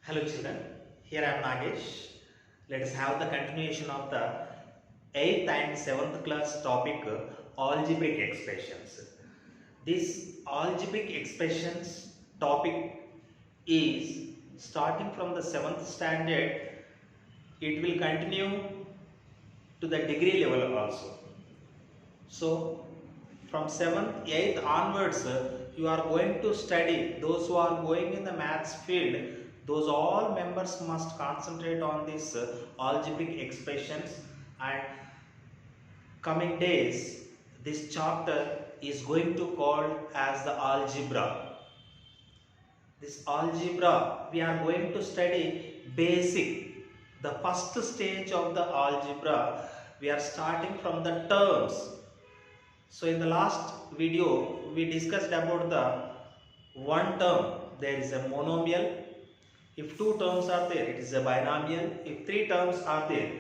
Hello children, here I am Nagesh. Let us have the continuation of the 8th and 7th class topic algebraic expressions. This algebraic expressions topic is starting from the 7th standard. It will continue to the degree level also. So from 7th, 8th onwards, you are going to study. Those who are going in the maths field, those all members must concentrate on this algebraic expressions, and coming days this chapter is going to call as the algebra. This algebra we are going to study basic, the first stage of the algebra. We are starting from the terms. So in the last video we discussed about the one term, there is a monomial. If two terms are there, it is a binomial. If three terms are there,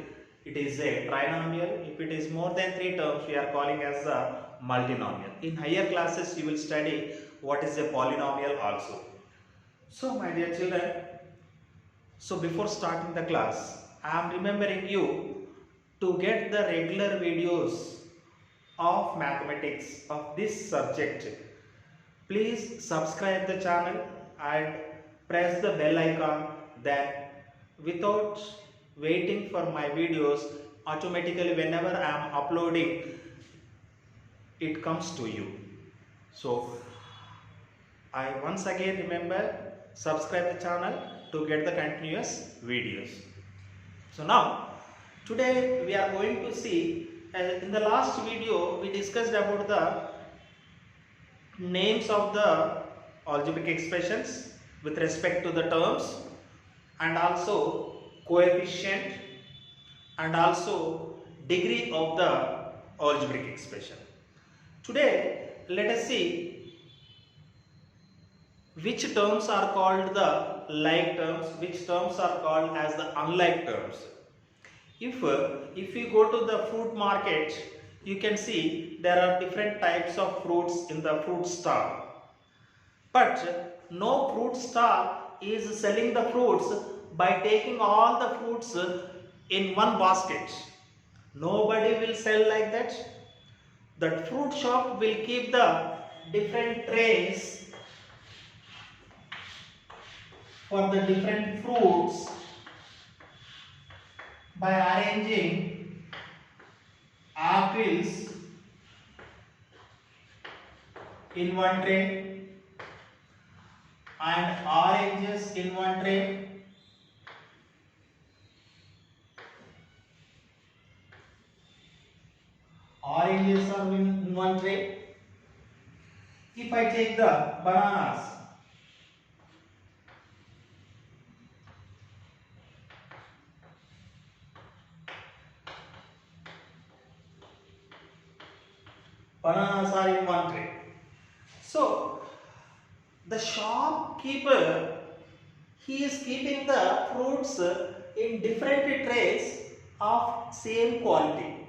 it is a trinomial. If it is more than three terms, we are calling as a multinomial. In higher classes you will study what is a polynomial also. So my dear children, so before starting the class, I am remembering you to get the regular videos of mathematics of this subject. Please subscribe the channel and press the bell icon, then without waiting for my videos, automatically whenever I am uploading, it comes to you. So I once again remember, subscribe the channel to get the continuous videos. So now today we are going to see, in the last video we discussed about the names of the algebraic expressions with respect to the terms and also coefficient and also degree of the algebraic expression. Today let us see which terms are called the like terms, which terms are called as the unlike terms. If you go to the fruit market, you can see there are different types of fruits in the fruit stall. But no fruit stall is selling the fruits by taking all the fruits in one basket. Nobody will sell like that. The fruit shop will keep the different trays for the different fruits by arranging apples in one tray and oranges in one tray, oranges are in one tray. If I take the bananas, bananas are in one tray. So the shopkeeper, he is keeping the fruits in different trays of same quality.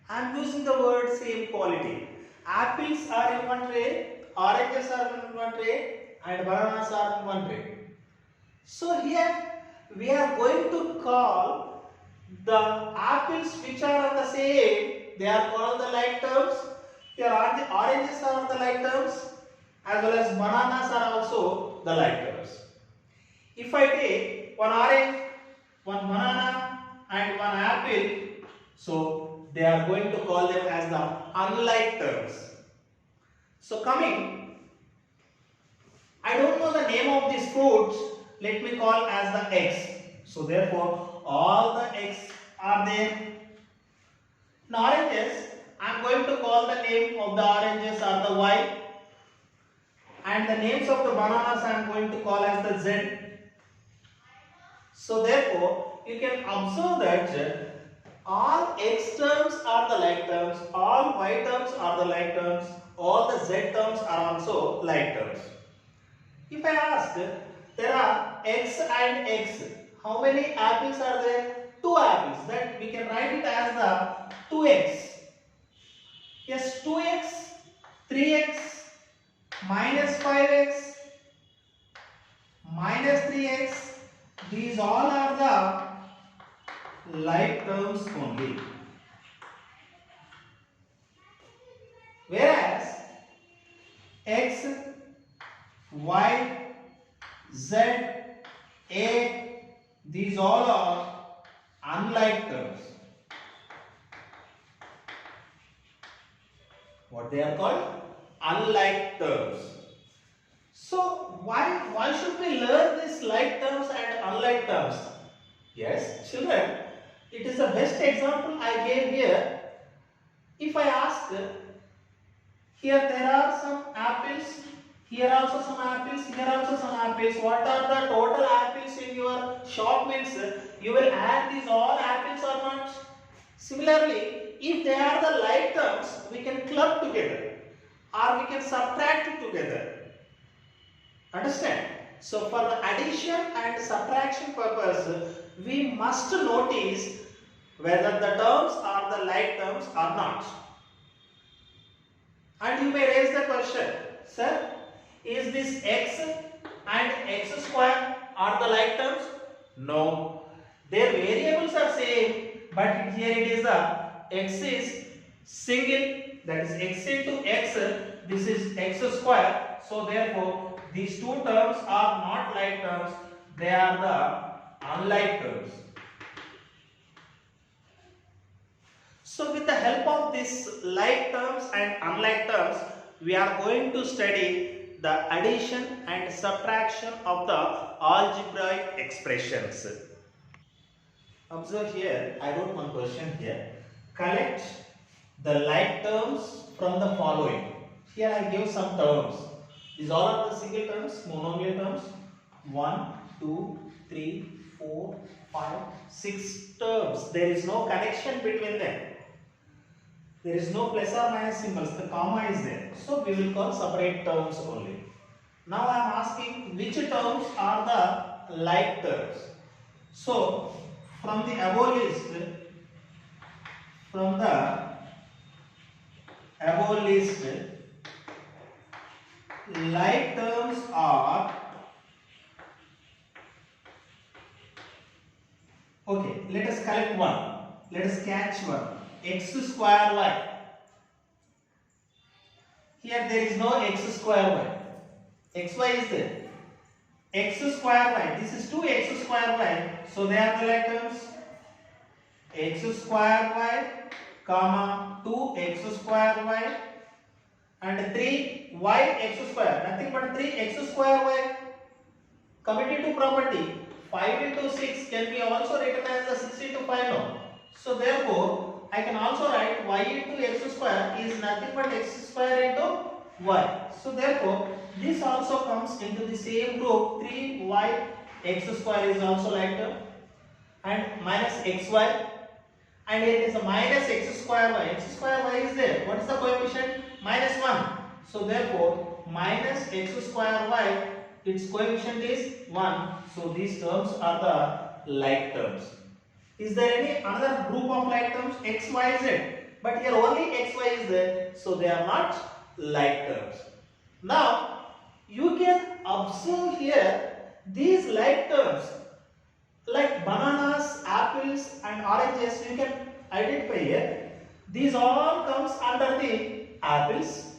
I am using the word same quality. Apples are in one tray, oranges are in one tray, and bananas are in one tray. So here we are going to call the apples which are of the same, they are called the like terms. Here oranges are the like terms, as well as bananas are also the like terms. If I take one orange, one banana and one apple, so they are going to call them as the unlike terms. So coming, I don't know the name of these fruits, let me call as the X. So therefore all the X are there. In oranges, I am going to call the name of the oranges are the Y, and the names of the bananas I am going to call as the Z. So therefore you can observe that all X terms are the like terms, all Y terms are the like terms, all the Z terms are also like terms. If I ask, there are X and X, how many apples are there? 2 apples. That we can write it as the 2x. Yes, 2x, 3x, minus 5x, minus 3x, these all are the like terms only. Whereas x, y, z, a, these all are unlike terms. What they are called? Unlike terms. So why should we learn these like terms and unlike terms? Yes, children, it is the best example I gave here. If I ask, here there are some apples, here also some apples, here also some apples. What are the total apples in your shop means? You will add these all apples or not? Similarly, if they are the like terms, we can club together or we can subtract it together. Understand? So for the addition and subtraction purpose, we must notice whether the terms are the like terms or not. And you may raise the question, sir, is this x and x square are the like terms? No. Their variables are same, but here it is the x is single, that is x into x, this is x square. So therefore, these two terms are not like terms, they are the unlike terms. So with the help of these like terms and unlike terms, we are going to study the addition and subtraction of the algebraic expressions. Observe here, I wrote one question here. Collect the like terms from the following. Here I give some terms. These all are the single terms, monomial terms. 1, 2, 3, 4, 5, 6 terms. There is no connection between them. There is no plus or minus symbols, the comma is there. So we will call separate terms only. Now I am asking which terms are the like terms. So from the above list, like terms are, okay, let us collect one. Let us catch one. X square y. Here there is no x square y. Xy is there. X square y. This is 2x square y. So they are the like terms. X square y, comma 2x square y, and 3y square. Nothing but 3x square y. Commutative property. 5 into 6 can be also written as the 6 into 5 now. So therefore, I can also write y into x square is nothing but x square into y. So therefore, this also comes into the same group. 3y x square is also like term, and minus xy, and here is a minus x square y. X square y is there. What is the coefficient? Minus 1. So therefore, minus x square y, its coefficient is 1. So these terms are the like terms. Is there any another group of like terms? X, y, z. But here only x, y is there. So they are not like terms. Now, you can observe here these like terms like bananas, apples and oranges. You can identify here. These all comes under the apples.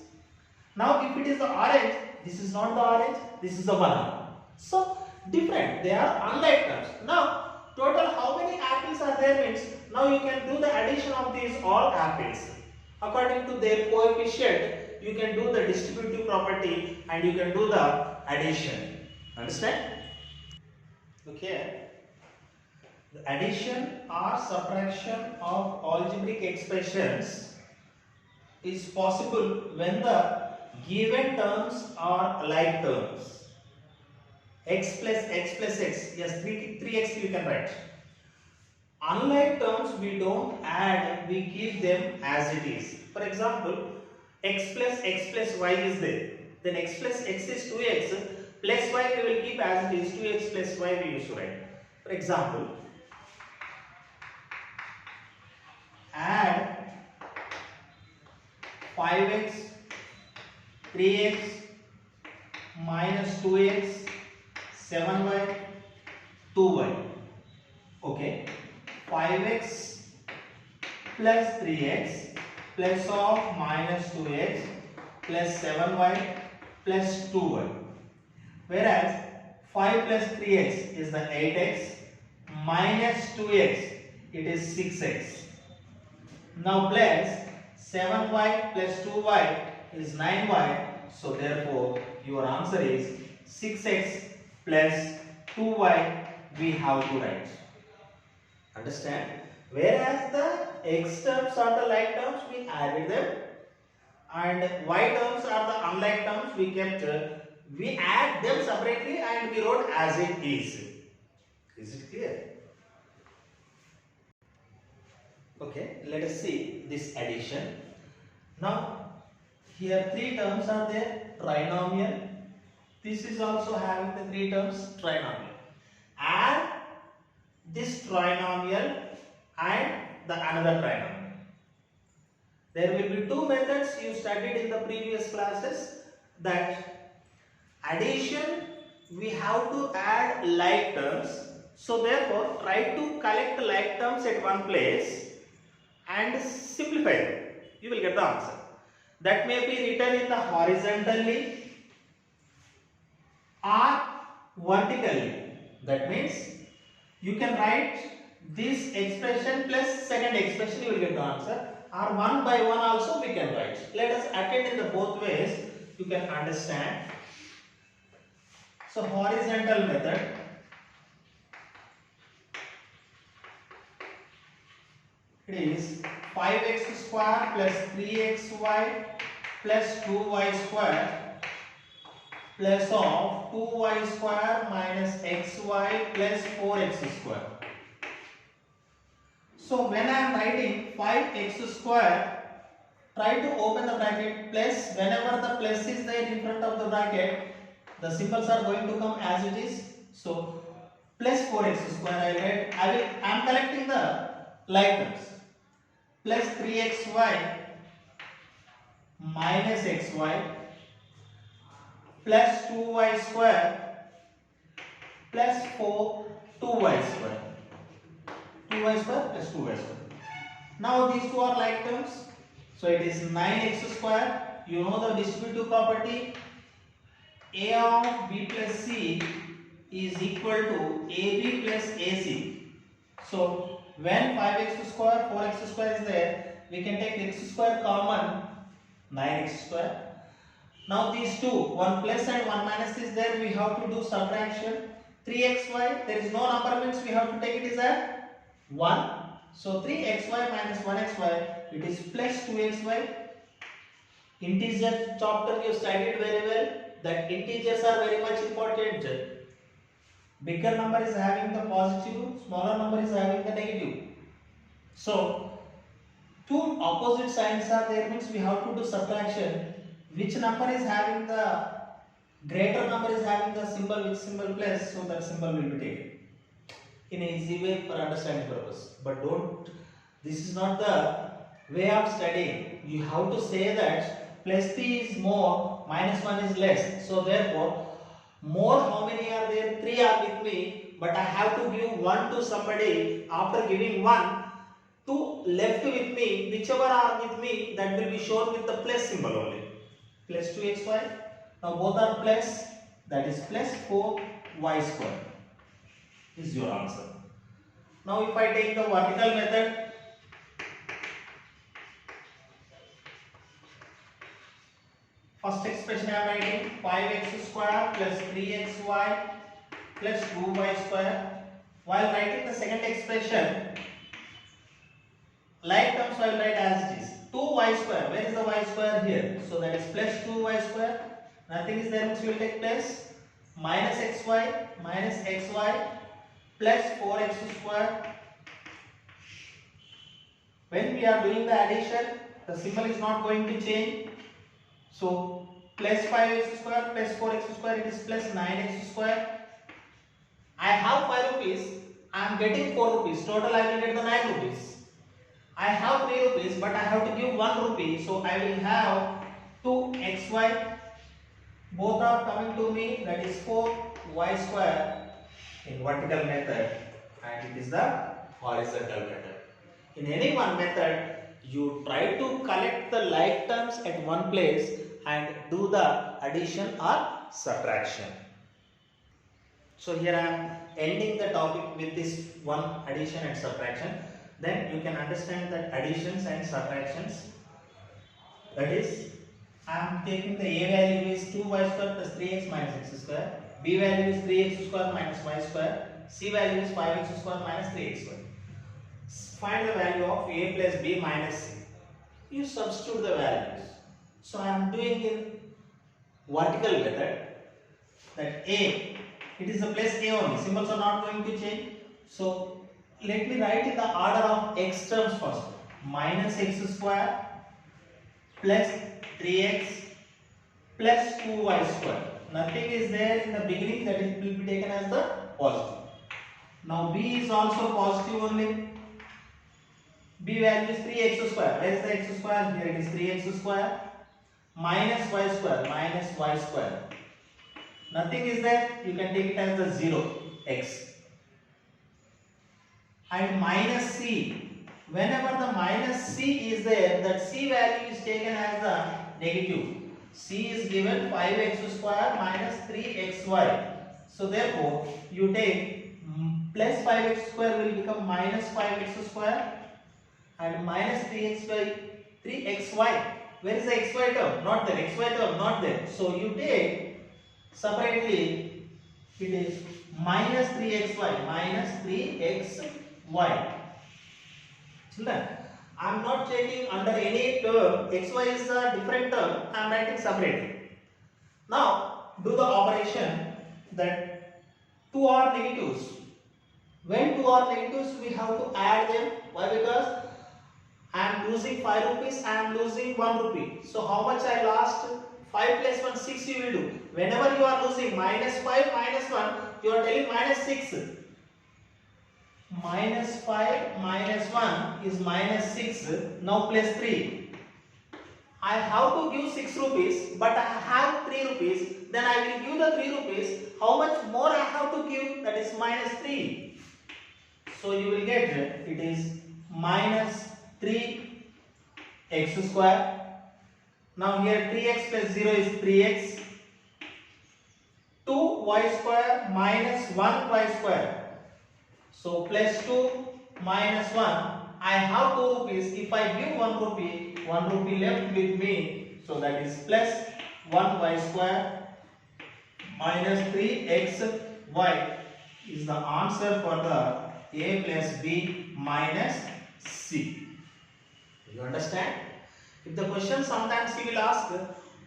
Now, if it is the orange, this is not the orange, this is the banana. So, different. They are unlike terms. Now, total how many apples are there means, now you can do the addition of these all apples. According to their coefficient, you can do the distributive property and you can do the addition. Understand? Okay. The addition or subtraction of algebraic expressions is possible when the given terms are like terms. X plus x, yes, 3x you can write. Unlike terms, we don't add, we keep them as it is. For example, x plus y is there. Then x plus x is 2x, plus y we will keep as it is, 2x plus y we used to write. For example, add 5x, 3x, minus 2x, 7y, 2y. Okay. 5x plus 3x plus of minus 2x plus 7y plus 2y. Whereas 5 plus 3x is the 8x minus 2x, it is 6x. Now plus 7y plus 2y is 9y. So therefore your answer is 6x plus 2y we have to write. Understand? Whereas the x terms are the like terms, we added them, and y terms are the unlike terms, we kept, we add them separately and we wrote as it is. Is it clear? Okay, let us see this addition. Now here three terms are there, trinomial. This is also having the three terms, trinomial. Add this trinomial and the another trinomial. There will be two methods you studied in the previous classes, that addition we have to add like terms. So therefore try to collect like terms at one place and simplify them. You will get the answer. That may be written in the horizontally or vertically. That means you can write this expression plus second expression, you will get the answer, or one by one also we can write. Let us attend in the both ways, you can understand. So horizontal method, it is 5x square plus 3xy plus 2y square plus of 2y square minus xy plus 4x square. So when I am writing 5x square, try to open the bracket plus, whenever the plus is there in front of the bracket, the symbols are going to come as it is. So plus 4x square I am collecting the like terms, plus 3xy minus xy plus 2y square plus 2y square. 2y square plus 2y square. Now these two are like terms. So it is 9x square. You know the distributive property, a of b plus c is equal to ab plus ac. So when 5x square, 4x square is there, we can take x square common, 9x square. Now these two, 1 plus and 1 minus is there, we have to do subtraction. 3xy, there is no number, means we have to take it as a 1. So 3xy minus 1xy, it is plus 2xy. Integer chapter you studied very well, that integers are very much important. Bigger number is having the positive, smaller number is having the negative. So two opposite signs are there, means we have to do subtraction. Which number is having the greater number is having the symbol, which symbol plus, so that symbol will be taken in an easy way for understanding purpose. But don't, this is not the way of studying. You have to say that plus 3 is more, minus 1 is less. So therefore more, how many are there? 3 are with me, but I have to give 1 to somebody. After giving 1, 2 left with me, whichever are with me, that will be shown with the plus symbol only. Plus 2xy. Now both are plus, that is plus 4y square is your answer. Now if I take the vertical method, first expression I am writing 5x square plus 3xy plus 2y square. While writing the second expression, like terms I will write as it is. 2y square, where is the y square here? So that is plus 2y square. Nothing is there, means we will take plus minus xy minus xy plus 4x square. When we are doing the addition, the symbol is not going to change. So plus 5x square plus 4x square, it is plus 9x square. I have 5 rupees, I am getting 4 rupees. Total I will get the 9 rupees. I have 3 rupees, but I have to give 1 rupee. So I will have 2xy. Both are coming to me, that is 4 y square in vertical method and it is the horizontal method. In any one method, you try to collect the like terms at one place and do the addition or subtraction. So here I am ending the topic with this one addition and subtraction. Then you can understand that additions and subtractions. That is, I am taking the a value is 2y square plus 3x minus x square. B value is 3x square minus y square. C value is 5x square minus 3x square. Find the value of a plus b minus c. You substitute the values. So I am doing in vertical method that a, it is a plus a only. Symbols are not going to change. So let me write in the order of x terms first. Minus x square plus 3x plus 2y square. Nothing is there in the beginning, that it will be taken as the positive. Now b is also positive only. B value is 3x square. Where is the x square? Here it is 3x square minus y square minus y square. Nothing is there. You can take it as the 0 x. And minus c. Whenever the minus c is there, that c value is taken as the negative. C is given 5x square minus 3xy. So therefore, you take plus 5x square will become minus 5x square and minus 3xy. Where is the xy term? Not there. Xy term not there. So you take separately, it is minus 3xy minus 3xy. Children, I am not taking under any term. Xy is a different term. I am writing separately. Now do the operation that 2 are negatives. When 2 are negatives, we have to add them. Why? Because I am losing 5 rupees, I am losing 1 rupee. So how much I lost? 5 plus 1, 6 you will do. Whenever you are losing minus 5 minus 1, you are telling minus 6. Minus 5 minus 1 is minus 6. Now plus 3. I have to give 6 rupees, but I have 3 rupees. Then I will give the 3 rupees. How much more I have to give? That is minus 3. So you will get it is minus 3x square. Now here 3x plus 0 is 3x. 2y square minus 1y square. So plus 2 minus 1. I have 2 rupees. If I give 1 rupee left with me. So that is plus 1y square minus 3xy is the answer for the a plus b minus c. You understand? If the question sometimes he will ask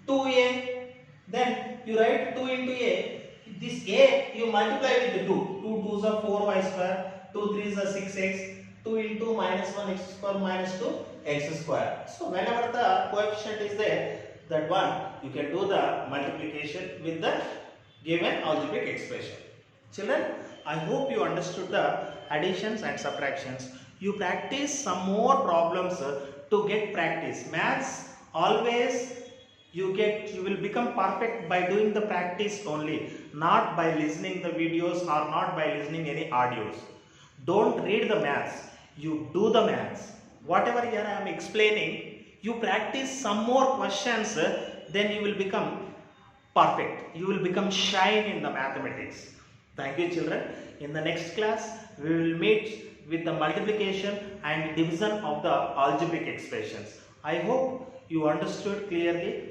2a, then you write 2 into a. This a you multiply with the 2. 2 2s are 4y square, 2 3s are 6x, 2 into minus 1x square minus 2x square. So whenever the coefficient is there, that one you can do the multiplication with the given algebraic expression. Children, I hope you understood the additions and subtractions. You practice some more problems to get practice. Maths always you will become perfect by doing the practice only, not by listening the videos or not by listening any audios. Don't read the maths, you do the maths. Whatever here I am explaining, you practice some more questions, then you will become perfect. You will become shine in the mathematics. Thank you, children. In the next class, we will meet with the multiplication and division of the algebraic expressions. I hope you understood clearly.